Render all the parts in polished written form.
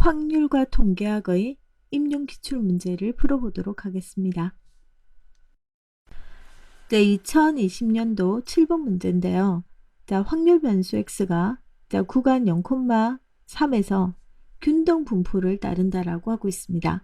확률과 통계학의 임용 기출 문제를 풀어보도록 하겠습니다. 네, 2020년도 7번 문제인데요. 자, 확률 변수 x가 구간 0,3에서 균등 분포를 따른다라고 하고 있습니다.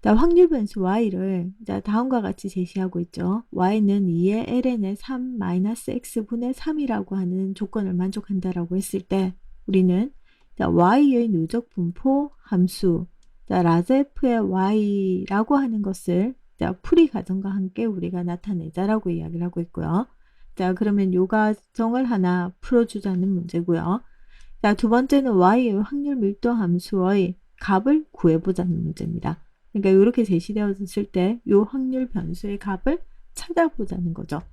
자, 확률 변수 y를 다음과 같이 제시하고 있죠. y는 2의 ln의 3-x분의 3이라고 하는 조건을 만족한다라고 했을 때 우리는 y의 누적 분포 함수 라제프의 y라고 하는 것을 풀이 과정과 함께 우리가 나타내자라고 이야기를 하고 있고요. 자, 그러면 요 과정을 하나 풀어주자는 문제고요. 자, 두 번째는 y의 확률 밀도 함수의 값을 구해보자는 문제입니다. 그러니까 이렇게 제시되었을 때 이 확률 변수의 값을 찾아보자는 거죠.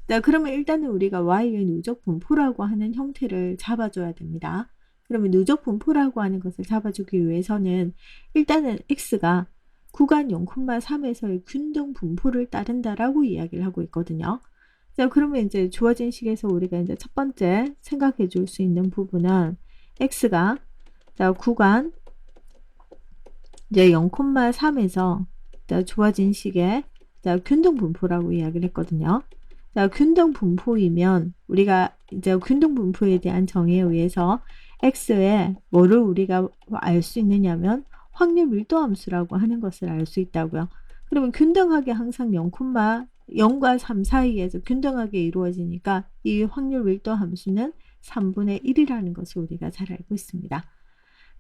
자, 그러면 일단은 우리가 y의 누적 분포라고 하는 형태를 잡아줘야 됩니다. 그러면 누적 분포라고 하는 것을 잡아주기 위해서는 일단은 x가 구간 0,3에서의 균등 분포를 따른다라고 이야기를 하고 있거든요. 자, 그러면 이제 주어진 식에서 우리가 이제 첫 번째 생각해 줄 수 있는 부분은 x가 구간 이제 0,3에서 주어진 식의 균등 분포라고 이야기를 했거든요. 자, 균등 분포이면 우리가 이제 균등 분포에 대한 정의에 의해서 x의 뭐를 우리가 알 수 있느냐면 확률 밀도 함수라고 하는 것을 알 수 있다고요. 그러면 균등하게 항상 0과 3 사이에서 균등하게 이루어지니까 이 확률 밀도 함수는 3분의 1이라는 것을 우리가 잘 알고 있습니다.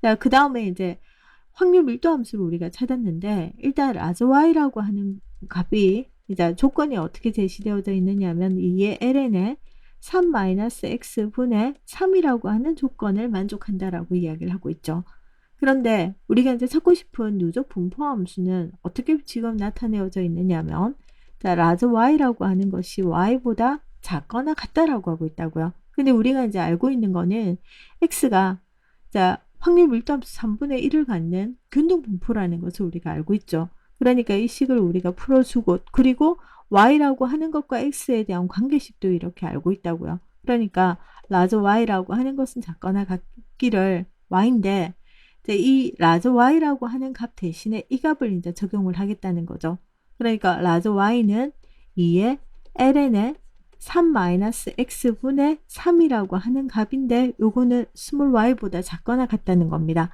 자, 그 다음에 이제 확률 밀도 함수를 우리가 찾았는데 일단 라지 y라고 하는 값이 이제 조건이 어떻게 제시되어져 있느냐면 2의 ln의 3-x분의 3이라고 하는 조건을 만족한다라고 이야기를 하고 있죠. 그런데 우리가 이제 찾고 싶은 누적 분포 함수는 어떻게 지금 나타내어져 있느냐면 라지 y라고 하는 것이 y보다 작거나 같다라고 하고 있다고요. 근데 우리가 이제 알고 있는 거는 x가 확률 밀도함수 3분의 1을 갖는 균등 분포라는 것을 우리가 알고 있죠. 그러니까 이 식을 우리가 풀어주고 그리고 y라고 하는 것과 x에 대한 관계식도 이렇게 알고 있다고요. 그러니까 라지 y라고 하는 것은 작거나 같기를 y인데 이 라지 y라고 하는 값 대신에 이 값을 이제 적용을 하겠다는 거죠. 그러니까 라지 y는 2의 ln의 3-x분의 3이라고 하는 값인데 요거는 스몰 y보다 작거나 같다는 겁니다.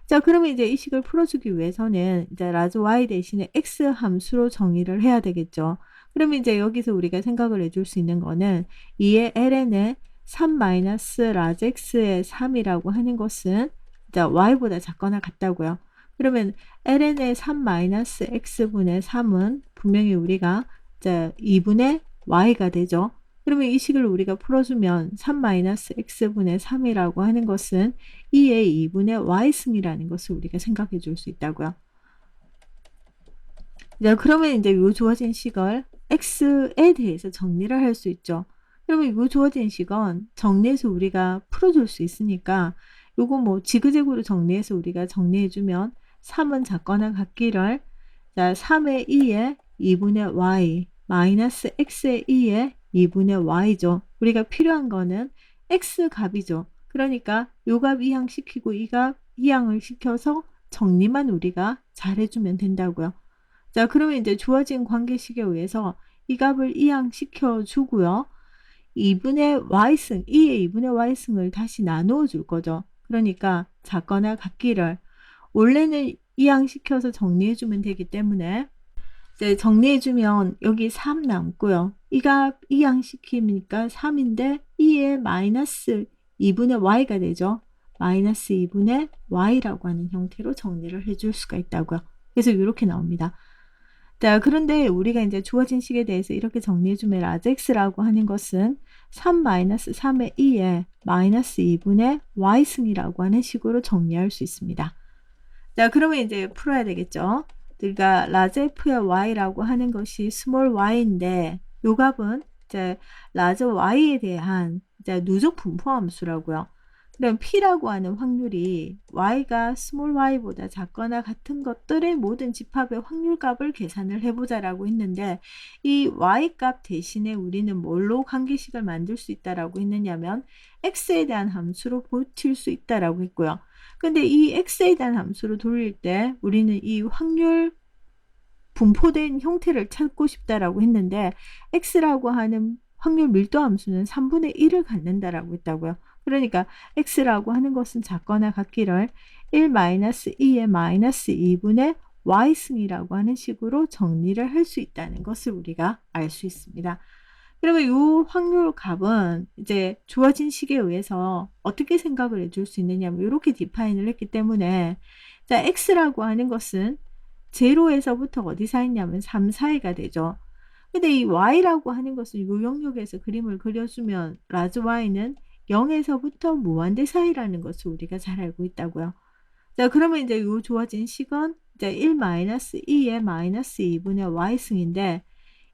자, 그러면 이제 이 식을 풀어주기 위해서는 이제 라지 y 대신에 x 함수로 정의를 해야 되겠죠. 그러면 이제 여기서 우리가 생각을 해줄 수 있는 거는 2의 ln의 3-라지 x의 3이라고 하는 것은 이제 y보다 작거나 같다고요. 그러면 ln의 3-x분의 3은 분명히 우리가 이제 2분의 y가 되죠. 그러면 이 식을 우리가 풀어주면 3-x분의 3이라고 하는 것은 2의 2분의 y승이라는 것을 우리가 생각해 줄 수 있다고요. 자, 그러면 이제 요 주어진 식을 x에 대해서 정리를 할 수 있죠. 그러면 요 주어진 식은 정리해서 우리가 풀어줄 수 있으니까 요거 뭐 지그재그로 정리해서 우리가 정리해주면 3은 작거나 같기를 3의 2의 2분의 y 마이너스 x의 2의 2분의 y죠. 우리가 필요한 거는 x 값이죠. 그러니까 요 값 이항시키고 이 값 이항을 시켜서 정리만 우리가 잘 해주면 된다고요. 자, 그러면 이제 주어진 관계식에 의해서 이 값을 이항시켜 주고요. 2분의 y승, 2의 2분의 y승을 다시 나누어 줄 거죠. 그러니까 작거나 같기를 원래는 이항시켜서 정리해 주면 되기 때문에 이제 정리해주면 여기 3 남고요. 이 값 이항시키니까 3인데 2의 마이너스 2분의 y가 되죠. 마이너스 2분의 y라고 하는 형태로 정리를 해줄 수가 있다고요. 그래서 이렇게 나옵니다. 자, 그런데 우리가 이제 주어진 식에 대해서 이렇게 정리해주면 라제x라고 하는 것은 3-3의 2에 마이너스 2분의 y승이라고 하는 식으로 정리할 수 있습니다. 자, 그러면 이제 풀어야 되겠죠. 그러니까 라지 f의 y라고 하는 것이 스몰 y인데 요 값은 이제 라지 y에 대한 이제 누적 분포 함수라고요. 그럼 P라고 하는 확률이 Y가 small y보다 작거나 같은 것들의 모든 집합의 확률값을 계산을 해보자라고 했는데 이 Y값 대신에 우리는 뭘로 관계식을 만들 수 있다라고 했느냐면 X에 대한 함수로 고칠 수 있다라고 했고요. 근데 이 X에 대한 함수로 돌릴 때 우리는 이 확률 분포된 형태를 찾고 싶다라고 했는데 X라고 하는 확률 밀도 함수는 3분의 1을 갖는다라고 했다고요. 그러니까 X라고 하는 것은 작거나 같기를 1-2의 마이너스 2분의 Y승이라고 하는 식으로 정리를 할 수 있다는 것을 우리가 알 수 있습니다. 그러면 이 확률 값은 이제 주어진 식에 의해서 어떻게 생각을 해줄 수 있느냐, 이렇게 디파인을 했기 때문에 자, X라고 하는 것은 제로에서부터 어디 사이냐면 3 사이가 되죠. 근데 이 Y라고 하는 것은 이 영역에서 그림을 그려주면 라지 Y는 0에서부터 무한대 사이라는 것을 우리가 잘 알고 있다고요. 자, 그러면 이제 이 주어진 식은 이제 1-2의 마이너스 2분의 Y승인데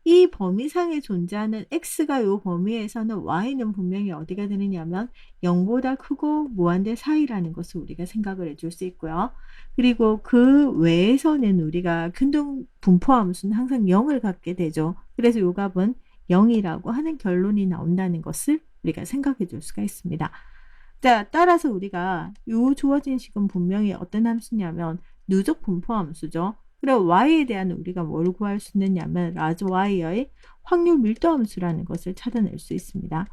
이 범위상에 존재하는 X가 이 범위에서는 Y는 분명히 어디가 되느냐면 0보다 크고 무한대 사이라는 것을 우리가 생각을 해줄 수 있고요. 그리고 그 외에서는 우리가 균등 분포 함수는 항상 0을 갖게 되죠. 그래서 이 값은 0이라고 하는 결론이 나온다는 것을 우리가 생각해 줄 수가 있습니다. 자, 따라서 우리가 이 주어진 식은 분명히 어떤 함수냐면 누적 분포 함수죠. 그리고 y에 대한 우리가 뭘 구할 수 있느냐면 라지 y의 확률 밀도 함수라는 것을 찾아낼 수 있습니다.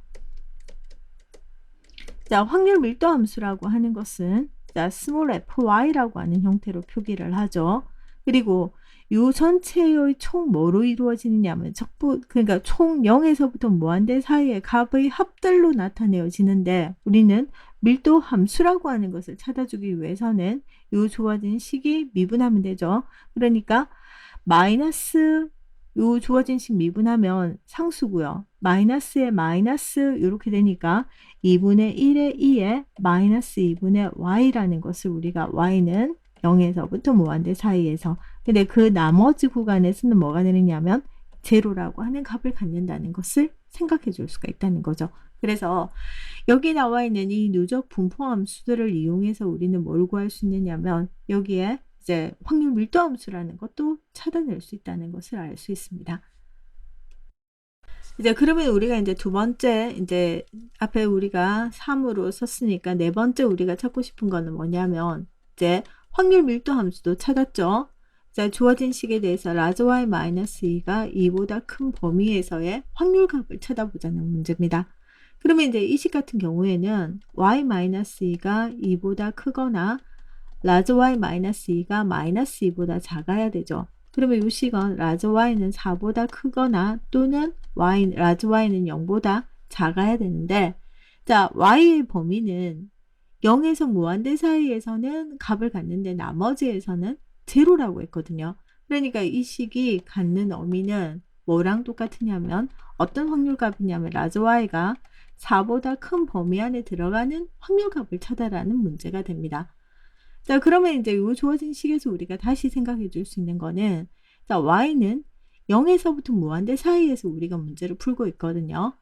자, 확률 밀도 함수라고 하는 것은 자, 스몰 fy라고 하는 형태로 표기를 하죠. 그리고 이 전체의 총 뭐로 이루어지느냐면 적부, 그러니까 총 0에서부터 무한대 사이의 값의 합들로 나타내어지는데 우리는 밀도 함수라고 하는 것을 찾아주기 위해서는 이 주어진 식이 미분하면 되죠. 그러니까 마이너스 요 주어진 식 미분하면 상수고요. 마이너스에 마이너스 이렇게 되니까 2분의 1의 2에 마이너스 2분의 y라는 것을 우리가 y는 0에서부터 무한대 사이에서 근데 그 나머지 구간에서는 뭐가 되느냐면 제로라고 하는 값을 갖는다는 것을 생각해 줄 수가 있다는 거죠. 그래서 여기 나와 있는 이 누적 분포 함수들을 이용해서 우리는 뭘 구할 수 있느냐면 여기에 이제 확률 밀도 함수라는 것도 찾아낼 수 있다는 것을 알 수 있습니다. 이제 그러면 우리가 이제 두 번째 이제 앞에 우리가 3으로 썼으니까 네 번째 우리가 찾고 싶은 거는 뭐냐면 이제 확률 밀도 함수도 찾았죠. 자, 주어진 식에 대해서 라지 y 마이너스 2가 2보다 큰 범위에서의 확률 값을 찾아보자는 문제입니다. 그러면 이제 이 식 같은 경우에는 y 마이너스 2가 2보다 크거나 라지 y 마이너스 2가 마이너스 2보다 작아야 되죠. 그러면 이 식은 라지 y는 4보다 크거나 또는 라지 y는 0보다 작아야 되는데 자, y의 범위는 0에서 무한대 사이에서는 값을 갖는데 나머지에서는 제로라고 했거든요. 그러니까 이 식이 갖는 의미는 뭐랑 똑같으냐면 어떤 확률값이냐면 라지 y가 4보다 큰 범위 안에 들어가는 확률값을 찾아라는 문제가 됩니다. 자, 그러면 이제 이 주어진 식에서 우리가 다시 생각해 줄 수 있는 거는 자, y는 0에서부터 무한대 사이에서 우리가 문제를 풀고 있거든요.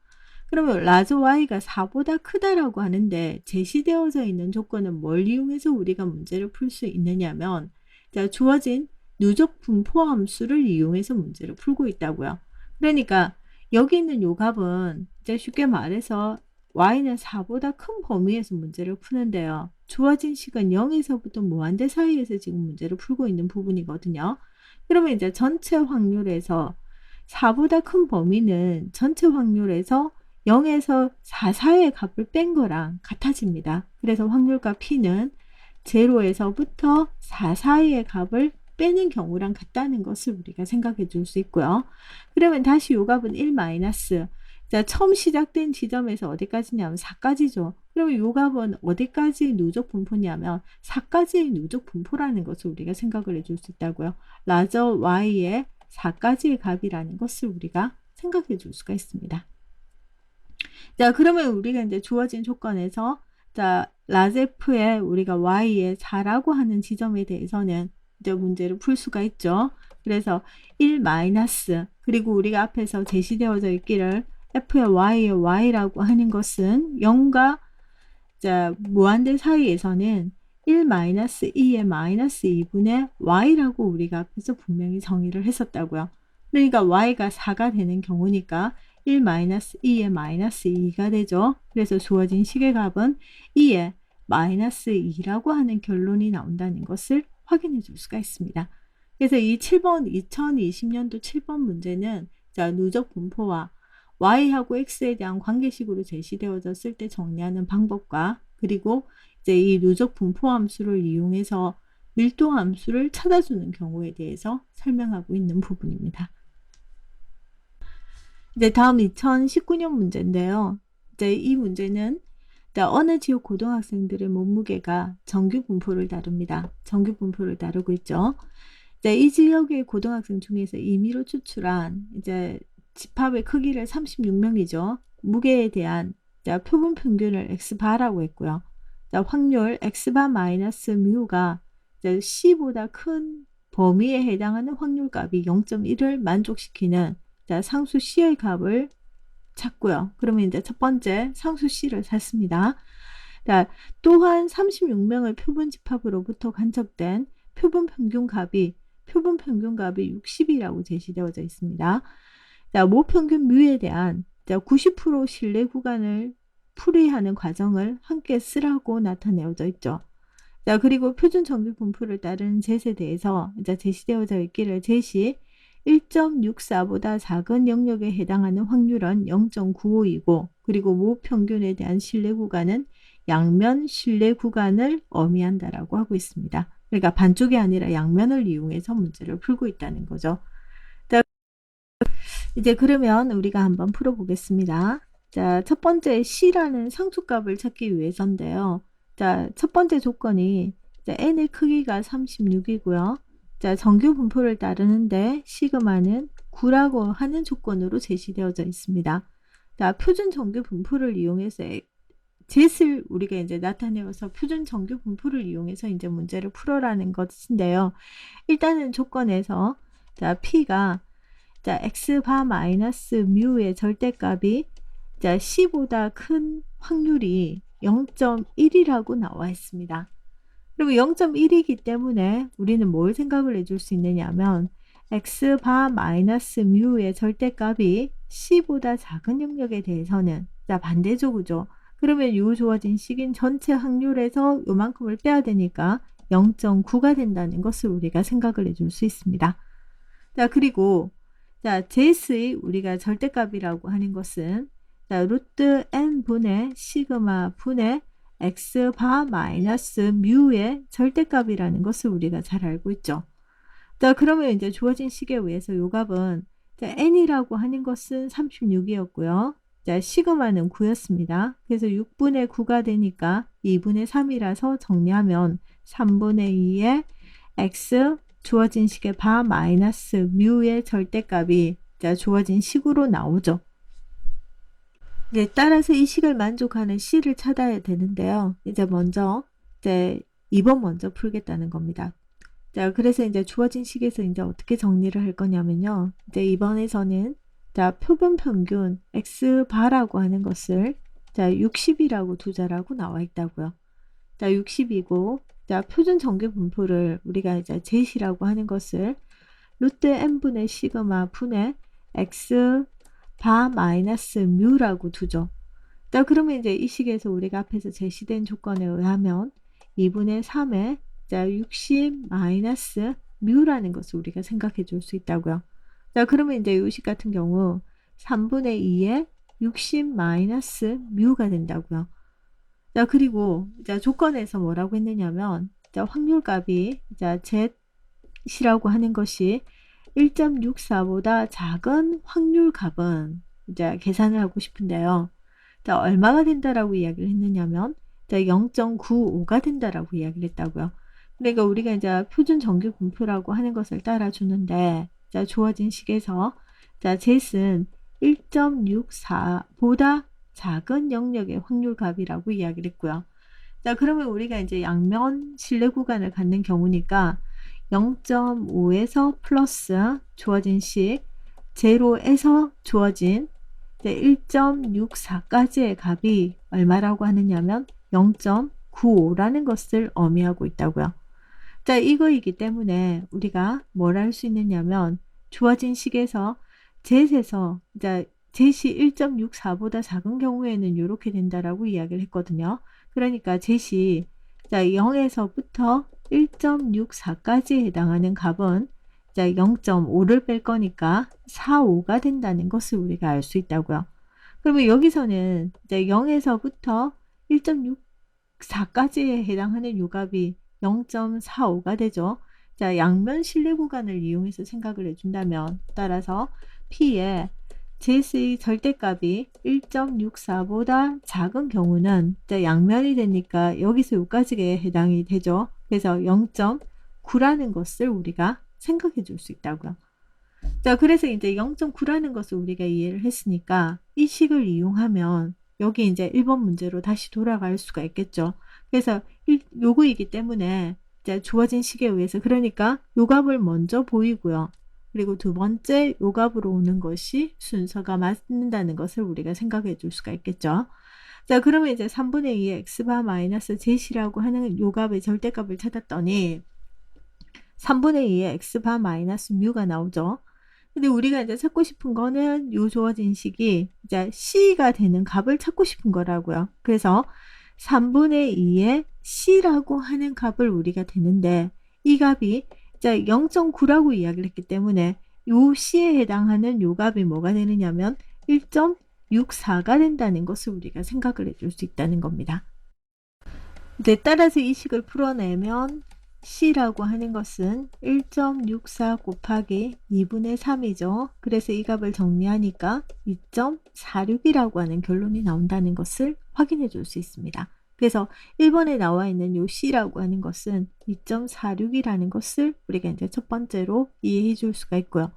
그러면 라지 y가 4보다 크다라고 하는데 제시되어져 있는 조건은 뭘 이용해서 우리가 문제를 풀 수 있느냐면 자, 주어진 누적 분포 함수를 이용해서 문제를 풀고 있다고요. 그러니까 여기 있는 요 값은 이제 쉽게 말해서 y는 4보다 큰 범위에서 문제를 푸는데요. 주어진 식은 0에서부터 무한대 사이에서 지금 문제를 풀고 있는 부분이거든요. 그러면 이제 전체 확률에서 4보다 큰 범위는 전체 확률에서 0에서 4 사이의 값을 뺀 거랑 같아집니다. 그래서 확률값 P는 0에서부터 4 사이의 값을 빼는 경우랑 같다는 것을 우리가 생각해 줄 수 있고요. 그러면 다시 요 값은 1 마이너스. 자, 처음 시작된 지점에서 어디까지냐면 4까지죠. 그러면 요 값은 어디까지 누적 분포냐면 4까지의 누적 분포라는 것을 우리가 생각을 해줄 수 있다고요. 라저 y의 4까지의 값이라는 것을 우리가 생각해 줄 수가 있습니다. 자, 그러면 우리가 이제 주어진 조건에서 자, 라제프에 우리가 y의 4라고 하는 지점에 대해서는 이제 문제를 풀 수가 있죠. 그래서 1 마이너스 그리고 우리가 앞에서 제시되어져 있기를 f의 y의 y라고 하는 것은 0과 자, 무한대 사이에서는 1-2의 마이너스 2분의 y라고 우리가 앞에서 분명히 정의를 했었다고요. 그러니까 y가 4가 되는 경우니까 1-2의 마이너스 2가 되죠. 그래서 주어진 식의 값은 2의 마이너스 2라고 하는 결론이 나온다는 것을 확인해 줄 수가 있습니다. 그래서 이 7번 2020년도 7번 문제는 자, 누적 분포와 y하고 x에 대한 관계식으로 제시되어졌을 때 정리하는 방법과 그리고 이제 이 누적 분포 함수를 이용해서 밀도 함수를 찾아주는 경우에 대해서 설명하고 있는 부분입니다. 이제 다음 2019년 문제인데요. 이제 이 문제는 어느 지역 고등학생들의 몸무게가 정규 분포를 다룹니다. 정규 분포를 다루고 있죠. 이제 이 지역의 고등학생 중에서 임의로 추출한 이제 집합의 크기를 36명이죠. 무게에 대한 표본 평균을 x바라고 했고요. 확률 x바 마이너스 뮤가 c보다 큰 범위에 해당하는 확률값이 0.1을 만족시키는 상수 c의 값을 찾고요. 그러면 이제 첫 번째 상수 c를 찾습니다. 또한 36명의 표본 집합으로부터 간접된 표본 평균값이 60이라고 제시되어져 있습니다. 모평균 뮤에 대한 90% 신뢰 구간을 풀이하는 과정을 함께 쓰라고 나타내어져 있죠. 그리고 표준 정규 분포를 따르는 젯에 대해서 제시되어져 있기를 젯이 1.64보다 작은 영역에 해당하는 확률은 0.95이고 그리고 모평균에 대한 신뢰 구간은 양면 신뢰 구간을 의미한다라고 하고 있습니다. 그러니까 반쪽이 아니라 양면을 이용해서 문제를 풀고 있다는 거죠. 이제 그러면 우리가 한번 풀어보겠습니다. 자, 첫 번째 C라는 상수값을 찾기 위해서인데요. 자, 첫 번째 조건이 n의 크기가 36이고요. 자, 정규 분포를 따르는데 시그마는 9라고 하는 조건으로 제시되어져 있습니다. 자, 표준 정규 분포를 이용해서 젯을 우리가 이제 나타내어서 표준 정규 분포를 이용해서 이제 문제를 풀어라는 것인데요. 일단은 조건에서 자, P가 자, x바 마이너스 뮤의 절대값이 자, c보다 큰 확률이 0.1이라고 나와 있습니다. 그리고 0.1이기 때문에 우리는 뭘 생각을 해줄 수 있느냐면 x바 마이너스 뮤의 절대값이 c보다 작은 영역에 대해서는 자, 반대조구죠. 그러면 요 주어진 식인 전체 확률에서 요만큼을 빼야 되니까 0.9가 된다는 것을 우리가 생각을 해줄 수 있습니다. 자, 그리고 자, JS의 우리가 절대값이라고 하는 것은 자, 루트 n분의 시그마 분의 x바 마이너스 뮤의 절대값이라는 것을 우리가 잘 알고 있죠. 자, 그러면 이제 주어진 식에 의해서 요 값은 자, n이라고 하는 것은 36이었고요. 자, 시그마는 9였습니다. 그래서 6분의 9가 되니까 2분의 3이라서 정리하면 3분의 2의 x 주어진 식의 바 마이너스 뮤의 절대값이 자, 주어진 식으로 나오죠. 네, 따라서 이 식을 만족하는 C를 찾아야 되는데요. 이제 먼저 이제 2번 먼저 풀겠다는 겁니다. 자, 그래서 이제 주어진 식에서 이제 어떻게 정리를 할 거냐면요. 이제 2번에서는 자, 표본 평균 x 바라고 하는 것을 자, 60이라고 두자라고 나와 있다고요. 자, 60이고 자, 표준 정규 분포를 우리가 이제 젯이라고 하는 것을 루트 n분의 시그마 분의 x 바 마이너스 뮤라고 두죠. 자, 그러면 이제 이 식에서 우리가 앞에서 제시된 조건에 의하면 2분의 3에 자, 60 마이너스 뮤라는 것을 우리가 생각해 줄 수 있다고요. 자, 그러면 이제 이 식 같은 경우 3분의 2에 60 마이너스 뮤가 된다고요. 자, 그리고 자, 조건에서 뭐라고 했느냐면 자, 확률값이 자, Z이라고 하는 것이 1.64보다 작은 확률값은 이제 계산을 하고 싶은데요. 자, 얼마가 된다라고 이야기를 했느냐면 0.95가 된다라고 이야기를 했다고요. 그러니까 우리가 이제 표준 정규 분포라고 하는 것을 따라주는데 자, 주어진 식에서 자, Z는 1.64보다 작은 영역의 확률값이라고 이야기를 했고요. 자, 그러면 우리가 이제 양면 신뢰 구간을 갖는 경우니까 0.5에서 플러스 주어진 식, 제로에서 주어진 1.64까지의 값이 얼마라고 하느냐면 0.95라는 것을 의미하고 있다고요. 자, 이거이기 때문에 우리가 뭘 할 수 있느냐면 주어진 식에서 젯에서 자, 젯이 1.64보다 작은 경우에는 이렇게 된다라고 이야기를 했거든요. 그러니까 젯이 자, 0에서부터 1.64까지 해당하는 값은 자, 0.5를 뺄 거니까 45가 된다는 것을 우리가 알 수 있다고요. 그러면 여기서는 이제 0에서부터 1.64까지에 해당하는 요값이 0.45가 되죠. 자, 양면 실내 구간을 이용해서 생각을 해준다면 따라서 P의 Z의 절대값이 1.64보다 작은 경우는 자, 양면이 되니까 여기서 여기까지에 해당이 되죠. 그래서 0.9라는 것을 우리가 생각해 줄 수 있다고요. 자, 그래서 이제 0.9라는 것을 우리가 이해를 했으니까 이 식을 이용하면 여기 이제 1번 문제로 다시 돌아갈 수가 있겠죠. 그래서 요거이기 때문에 이제 주어진 식에 의해서 그러니까 요 값을 먼저 보이고요. 그리고 두 번째 요 값으로 오는 것이 순서가 맞는다는 것을 우리가 생각해 줄 수가 있겠죠. 자, 그러면 이제 3분의 2의 x바 마이너스 zet이라고 하는 요 값의 절대값을 찾았더니 3분의 2의 x바 마이너스 뮤가 나오죠. 근데 우리가 이제 찾고 싶은 거는 요 주어진 식이 이제 C가 되는 값을 찾고 싶은 거라고요. 그래서 3분의 2의 C라고 하는 값을 우리가 되는데 이 값이 이제 0.9라고 이야기를 했기 때문에 요 C에 해당하는 요 값이 뭐가 되느냐면 1.64가 된다는 것을 우리가 생각을 해줄 수 있다는 겁니다. 이제 따라서 이 식을 풀어내면 C라고 하는 것은 1.64 곱하기 2분의 3이죠. 그래서 이 값을 정리하니까 2.46이라고 하는 결론이 나온다는 것을 확인해 줄 수 있습니다. 그래서 1번에 나와 있는 요 C라고 하는 것은 2.46이라는 것을 우리가 이제 첫 번째로 이해해 줄 수가 있고요.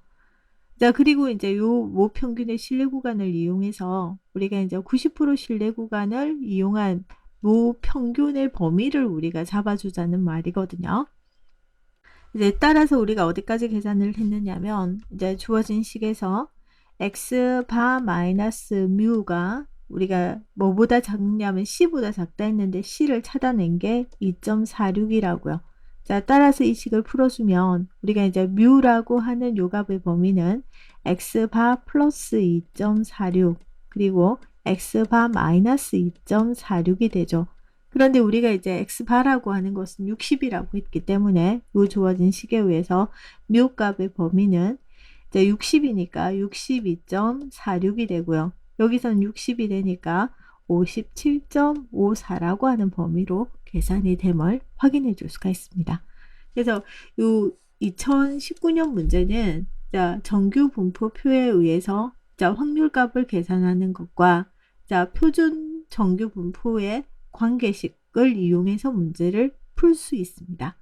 자, 그리고 이제 요 모평균의 신뢰 구간을 이용해서 우리가 이제 90% 신뢰 구간을 이용한 모평균의 범위를 우리가 잡아주자는 말이거든요. 이제 따라서 우리가 어디까지 계산을 했느냐면 이제 주어진 식에서 x바 마이너스 뮤가 우리가 뭐보다 작냐면 c보다 작다 했는데 c를 찾아낸 게 2.46이라고요. 자, 따라서 이 식을 풀어주면 우리가 이제 뮤라고 하는 요 값의 범위는 x바 플러스 2.46 그리고 x바 마이너스 2.46이 되죠. 그런데 우리가 이제 x바라고 하는 것은 60이라고 했기 때문에 이 주어진 식에 의해서 뮤 값의 범위는 이제 60이니까 62.46이 되고요. 여기선 60이 되니까 57.54라고 하는 범위로 계산이 됨을 확인해 줄 수가 있습니다. 그래서 이 2019년 문제는 자, 정규 분포표에 의해서 자, 확률값을 계산하는 것과 자, 표준 정규 분포의 관계식을 이용해서 문제를 풀 수 있습니다.